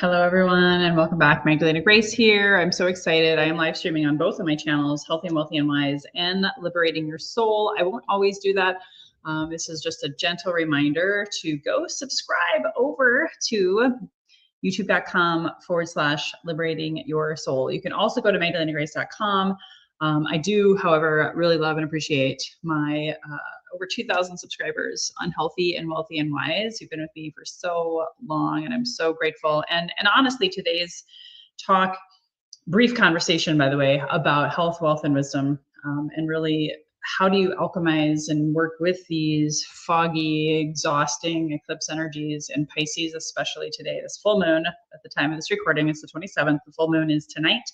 Hello, everyone, and welcome back. Magdalena Grace here. I'm so excited. I am live streaming on both of my channels, Healthy and Wealthy and Wise and Liberating Your Soul. I won't always do that. This is just a gentle reminder to go subscribe over to youtube.com/liberating your soul. You can also go to magdalenagrace.com. I do, however, really love and appreciate my over 2,000 subscribers on Healthy and Wealthy and Wise. You've been with me for so long, and I'm so grateful. And honestly, today's talk, brief conversation, by the way, about health, wealth, and wisdom, and really how do you alchemize and work with these foggy, exhausting eclipse energies in Pisces, especially today. This full moon, at the time of this recording, is the 27th. The full moon is tonight,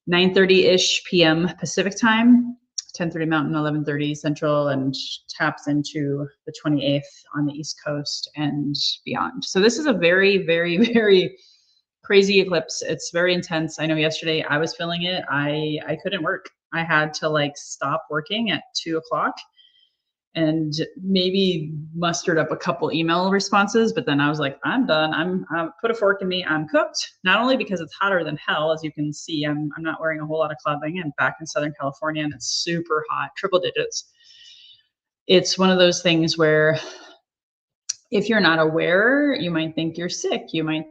9:30-ish p.m. Pacific time, 10:30 Mountain, 11:30 Central, and taps into the 28th on the East Coast and beyond. So this is a very, very, very crazy eclipse. It's very intense. I know yesterday I was feeling it. I couldn't work. I had to stop working at 2:00 and maybe mustered up a couple email responses, but then I was like, I'm done. I'm put a fork in me. I'm cooked. Not only because it's hotter than hell, as you can see, I'm not wearing a whole lot of clothing. I'm back in Southern California and it's super hot, triple digits. It's one of those things where if you're not aware, you might think you're sick. You might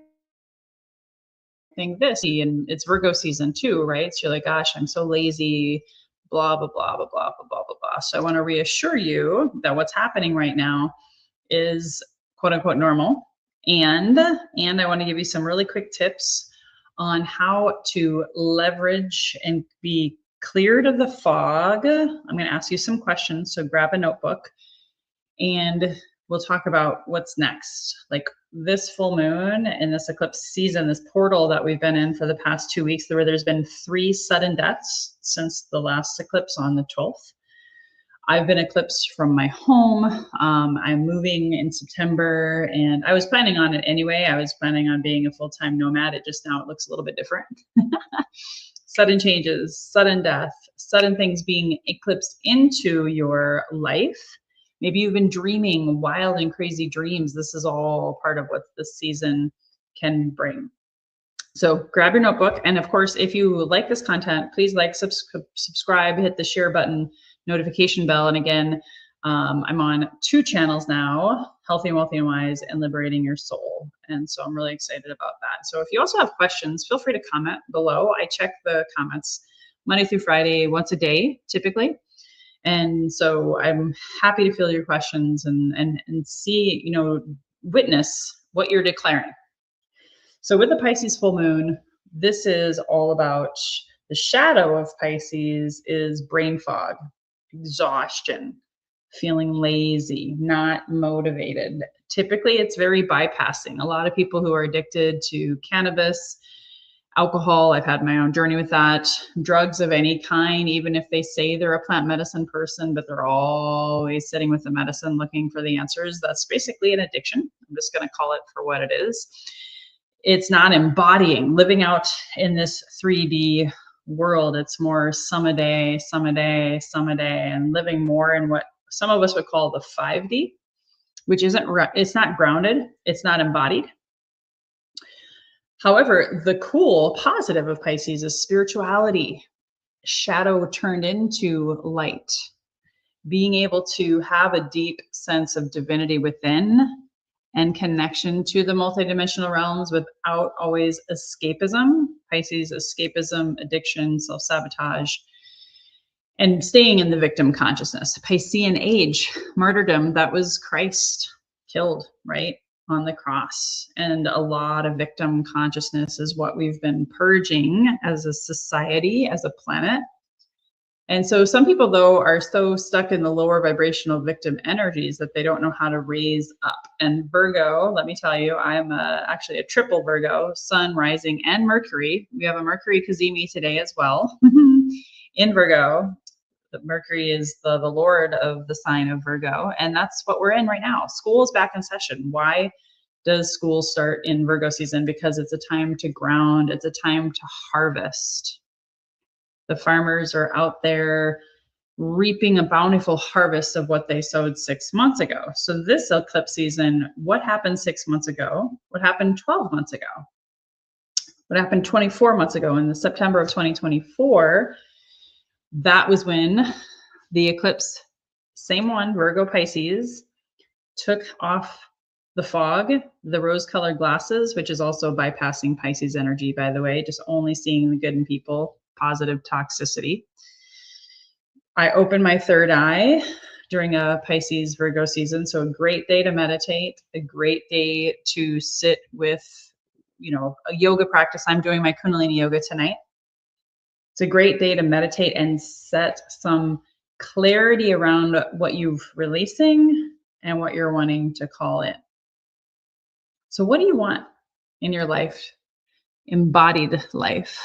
think this, and it's Virgo season too, right? So you're like, gosh, I'm so lazy, blah, blah, blah, blah, blah, blah, blah, blah, blah. So I want to reassure you that what's happening right now is quote unquote normal. And I want to give you some really quick tips on how to leverage and be cleared of the fog. I'm going to ask you some questions. So grab a notebook and we'll talk about what's next. Like this full moon and this eclipse season, this portal that we've been in for the past 2 weeks, where there's been 3 sudden deaths since the last eclipse on the 12th. I've been eclipsed from my home. I'm moving in September, and I was planning on it anyway. I was planning on being a full-time nomad. It looks a little bit different. Sudden changes, sudden death, sudden things being eclipsed into your life. Maybe you've been dreaming wild and crazy dreams. This is all part of what this season can bring. So grab your notebook. And of course, if you like this content, please subscribe, hit the share button, notification bell. And again, I'm on 2 channels now, Healthy and Wealthy and Wise and Liberating Your Soul. And so I'm really excited about that. So if you also have questions, feel free to comment below. I check the comments Monday through Friday, once a day, typically. And so I'm happy to field your questions and see, witness what you're declaring. So with the Pisces full moon, this is all about the shadow of Pisces is brain fog, exhaustion, feeling lazy, not motivated. Typically, it's very bypassing. A lot of people who are addicted to cannabis, alcohol, I've had my own journey with that, drugs of any kind, even if they say they're a plant medicine person, but they're always sitting with the medicine looking for the answers. That's basically an addiction. I'm just going to call it for what it is. It's not embodying, living out in this 3D world. It's more some a day, and living more in what some of us would call the 5D, which it's not grounded, it's not embodied. However, the cool positive of Pisces is spirituality, shadow turned into light, being able to have a deep sense of divinity within and connection to the multidimensional realms without always escapism. Pisces, escapism, addiction, self-sabotage, and staying in the victim consciousness. Piscean age, martyrdom, that was Christ killed, right? On the cross. And a lot of victim consciousness is what we've been purging as a society, as a planet. And so some people, though, are so stuck in the lower vibrational victim energies that they don't know how to raise up. And Virgo, let me tell you, I'm actually a triple Virgo, Sun, Rising, and Mercury. We have a Mercury Kazemi today as well in Virgo. Mercury is the Lord of the sign of Virgo, and that's what we're in right now. School is back in session. Why does school start in Virgo season? Because it's a time to ground. It's a time to harvest. The farmers are out there reaping a bountiful harvest of what they sowed 6 months ago. So this eclipse season, what happened 6 months ago? What happened 12 months ago? What happened 24 months ago in the September of 2024? That was when the eclipse, same one, Virgo Pisces, took off the fog, the rose-colored glasses, which is also bypassing Pisces energy, by the way, just only seeing the good in people, positive toxicity. I opened my third eye during a Pisces Virgo season. So a great day to meditate, a great day to sit with, a yoga practice. I'm doing my Kundalini yoga tonight. It's a great day to meditate and set some clarity around what you're releasing and what you're wanting to call in. So what do you want in your life? Embodied life,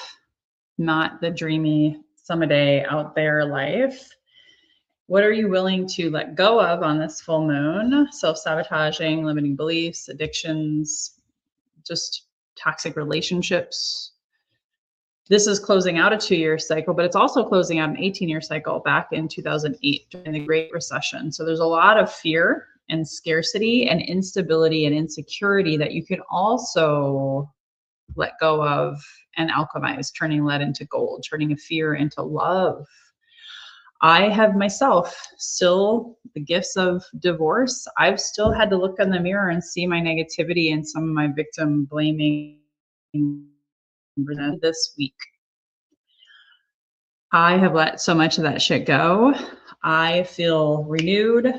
not the dreamy someday out there life. What are you willing to let go of on this full moon? Self-sabotaging, limiting beliefs, addictions, just toxic relationships. This is closing out a 2-year cycle, but it's also closing out an 18-year cycle back in 2008 during the Great Recession. So there's a lot of fear and scarcity and instability and insecurity that you can also let go of and alchemize, turning lead into gold, turning a fear into love. I have myself still the gifts of divorce. I've still had to look in the mirror and see my negativity and some of my victim blaming this week. I have let so much of that shit go. I feel renewed,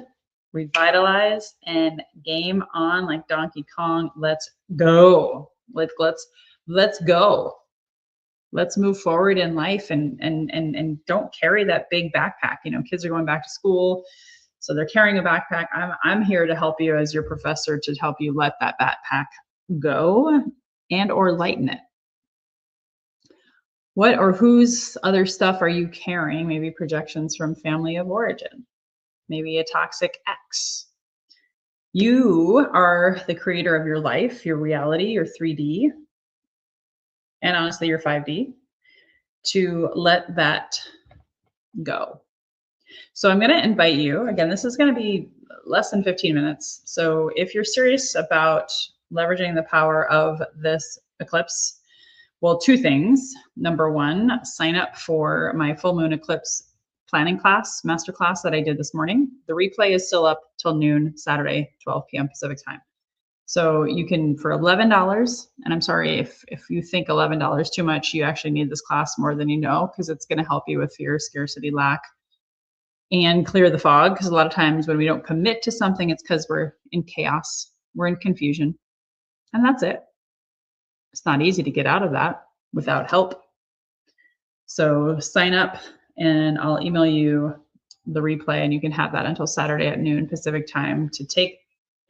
revitalized, and game on like Donkey Kong. Let's go. Let's go. Let's move forward in life and don't carry that big backpack. Kids are going back to school, so they're carrying a backpack. I'm here to help you as your professor to help you let that backpack go and or lighten it. What or whose other stuff are you carrying? Maybe projections from family of origin, maybe a toxic ex. You are the creator of your life, your reality, your 3D, and honestly, your 5D. To let that go. So I'm going to invite you, again, this is going to be less than 15 minutes. So if you're serious about leveraging the power of this eclipse, well, 2 things. Number 1, sign up for my full moon eclipse planning class, masterclass that I did this morning. The replay is still up till noon, Saturday, 12 p.m. Pacific time. So you can, for $11, and I'm sorry if you think $11 too much, you actually need this class more than you know, because it's going to help you with fear, scarcity, lack, and clear the fog. Because a lot of times when we don't commit to something, it's because we're in chaos, we're in confusion, and that's it. It's not easy to get out of that without help. So sign up and I'll email you the replay, and you can have that until Saturday at noon Pacific time to take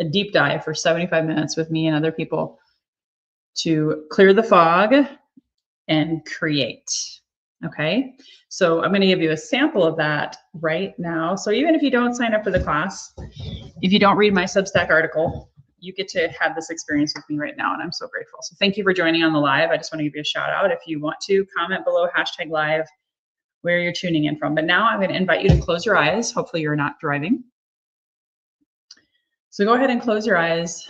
a deep dive for 75 minutes with me and other people to clear the fog and create. Okay. So I'm going to give you a sample of that right now. So even if you don't sign up for the class, if you don't read my Substack article, you get to have this experience with me right now. And I'm so grateful. So thank you for joining on the live. I just want to give you a shout out. If you want to comment below #live where you're tuning in from. But now I'm going to invite you to close your eyes. Hopefully you're not driving. So go ahead and close your eyes,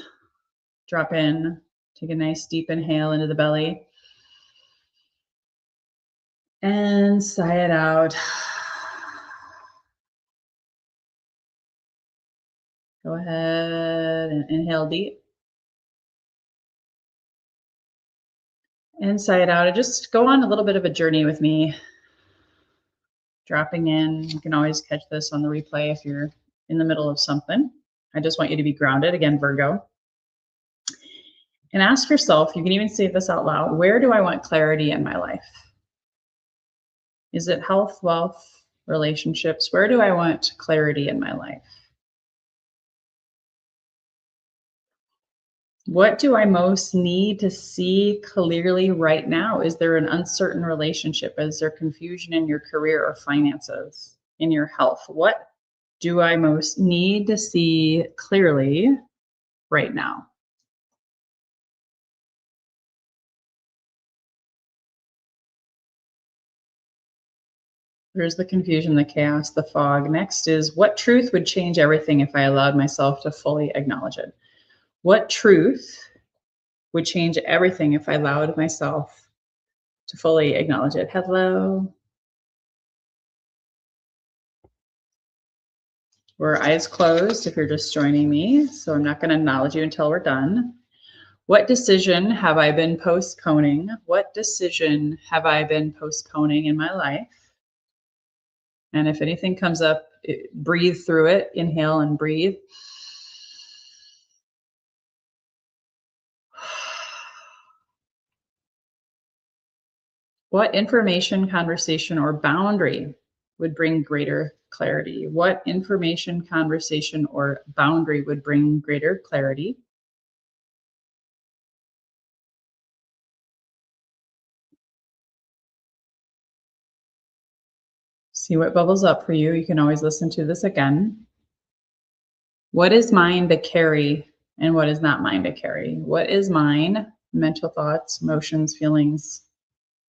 drop in, take a nice deep inhale into the belly, and sigh it out. Go ahead and inhale deep. And sigh it out. And just go on a little bit of a journey with me. Dropping in. You can always catch this on the replay if you're in the middle of something. I just want you to be grounded. Again, Virgo. And ask yourself, you can even say this out loud, where do I want clarity in my life? Is it health, wealth, relationships? Where do I want clarity in my life? What do I most need to see clearly right now? Is there an uncertain relationship? Is there confusion in your career or finances, in your health? What do I most need to see clearly right now? There's the confusion, the chaos, the fog. Next is, what truth would change everything if I allowed myself to fully acknowledge it? What truth would change everything if I allowed myself to fully acknowledge it? Hello. We're eyes closed if you're just joining me. So I'm not going to acknowledge you until we're done. What decision have I been postponing? What decision have I been postponing in my life? And if anything comes up, breathe through it. Inhale and breathe. What information, conversation, or boundary would bring greater clarity? What information, conversation, or boundary would bring greater clarity? See what bubbles up for you. You can always listen to this again. What is mine to carry and what is not mine to carry? What is mine? Mental thoughts, emotions, feelings,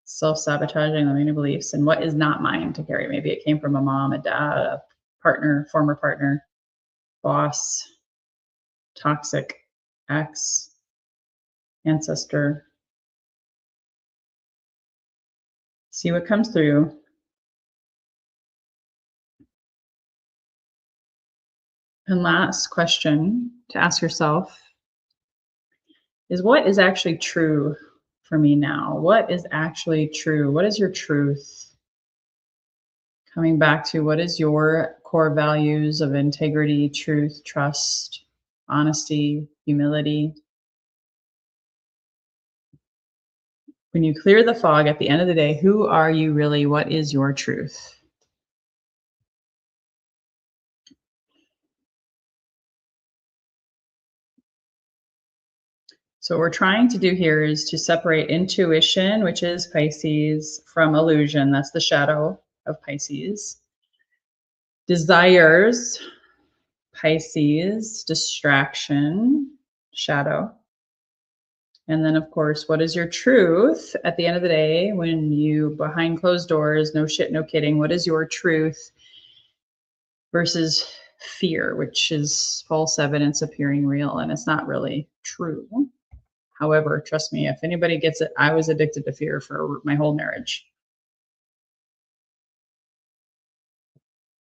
self-sabotaging, limiting beliefs, and what is not mine to carry? Maybe it came from a mom, a dad, a partner, former partner, boss, toxic, ex, ancestor. See what comes through. And last question to ask yourself is, what is actually true for me now? What is actually true? What is your truth? Coming back to, what is your core values of integrity, truth, trust, honesty, humility? When you clear the fog at the end of the day, who are you really? What is your truth? So what we're trying to do here is to separate intuition, which is Pisces, from illusion. That's the shadow of Pisces. Desires, Pisces, distraction, shadow. And then, of course, what is your truth at the end of the day when you, behind closed doors, no shit, no kidding, what is your truth versus fear, which is false evidence appearing real, and it's not really true. However, trust me, if anybody gets it, I was addicted to fear for my whole marriage.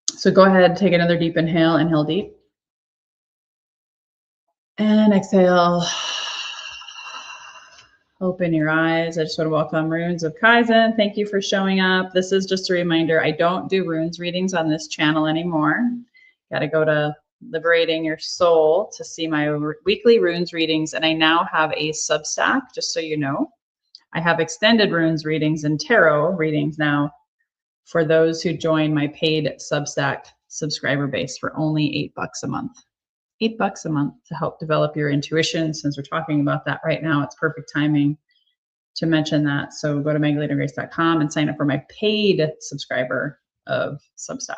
So go ahead, take another deep inhale, inhale deep. And exhale. Open your eyes. I just want to welcome Runes of Kaizen. Thank you for showing up. This is just a reminder, I don't do runes readings on this channel anymore. Got to go to Liberating Your Soul to see my weekly runes readings. And I now have a Substack, just so you know. I have extended runes readings and tarot readings now for those who join my paid Substack subscriber base for only $8 a month. $8 a month to help develop your intuition. Since we're talking about that right now, it's perfect timing to mention that. So go to magdalenagrace.com and sign up for my paid subscriber of Substack,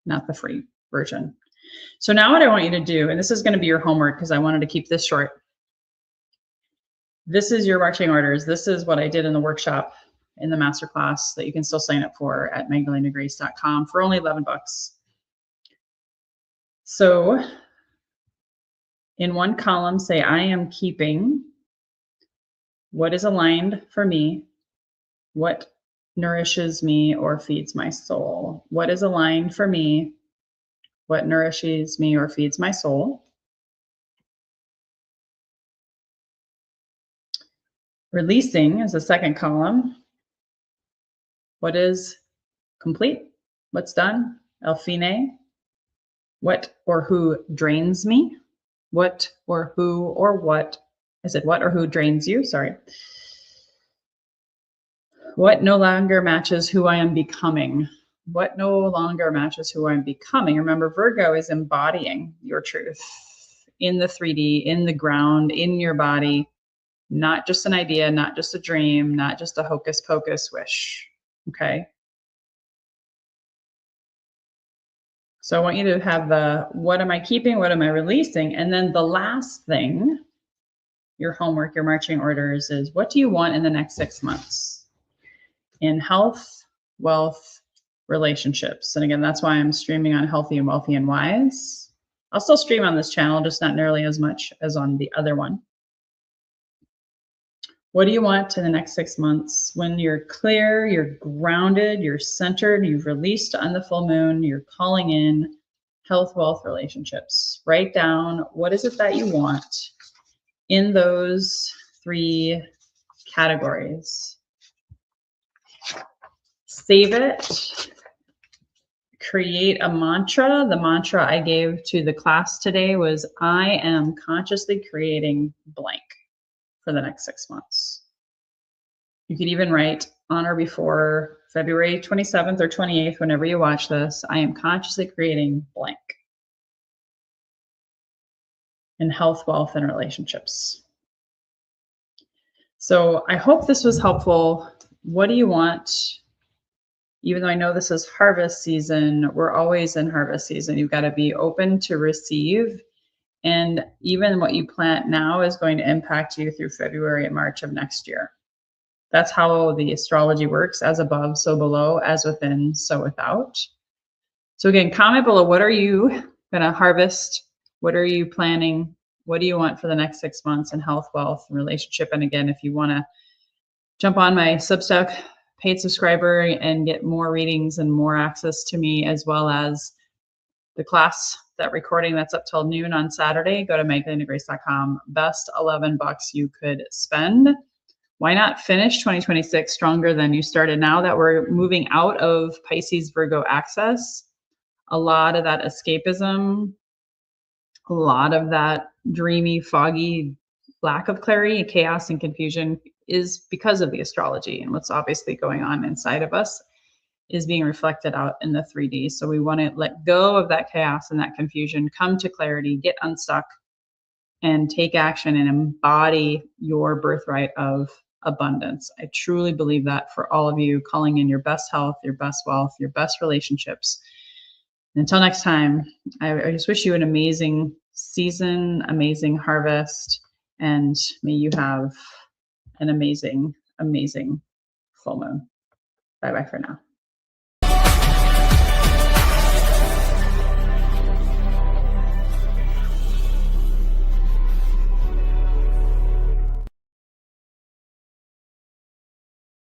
not the free version. So now what I want you to do, and this is going to be your homework because I wanted to keep this short. This is your marching orders. This is what I did in the workshop in the masterclass that you can still sign up for at magdalenagrace.com for only $11. So in one column, say, I am keeping what is aligned for me, what nourishes me or feeds my soul. What is aligned for me, what nourishes me or feeds my soul. Releasing is the second column. What is complete? What's done? El fine. What or who drains me? What or who or what? I said what or who drains you? Sorry. What no longer matches who I am becoming? What no longer matches who I'm becoming? Remember, Virgo is embodying your truth in the 3D, in the ground, in your body, not just an idea, not just a dream, not just a hocus pocus wish. Okay. So I want you to have the, what am I keeping? What am I releasing? And then the last thing, your homework, your marching orders is, what do you want in the next 6 months? In health, wealth, relationships. And again, that's why I'm streaming on Healthy and Wealthy and Wise. I'll still stream on this channel, just not nearly as much as on the other one. What do you want in the next 6 months? When you're clear, you're grounded, you're centered, you've released on the full moon, you're calling in health, wealth, relationships. Write down what is it that you want in those 3 categories. Save it. Create a mantra. The mantra I gave to the class today was, I am consciously creating blank for the next 6 months. You could even write on or before February 27th or 28th, whenever you watch this, I am consciously creating blank in health, wealth, and relationships. So I hope this was helpful. What do you want? Even though I know this is harvest season, we're always in harvest season. You've got to be open to receive. And even what you plant now is going to impact you through February and March of next year. That's how the astrology works, as above, so below, as within, so without. So again, comment below, what are you going to harvest? What are you planning? What do you want for the next 6 months in health, wealth, and relationship? And again, if you want to jump on my Substack paid subscriber and get more readings and more access to me, as well as the class, that recording that's up till noon on Saturday, go to magdalenagrace.com. Best $11 you could spend. Why not finish 2026 stronger than you started? Now that we're moving out of Pisces Virgo axis, a lot of that escapism, a lot of that dreamy, foggy lack of clarity, chaos, and confusion is because of the astrology, and what's obviously going on inside of us is being reflected out in the 3D. So we want to let go of that chaos and that confusion, come to clarity, get unstuck, and take action and embody your birthright of abundance. I truly believe that for all of you, calling in your best health, your best wealth, your best relationships. Until next time, I just wish you an amazing season, amazing harvest, and may you have an amazing, amazing full moon. Bye-bye for now.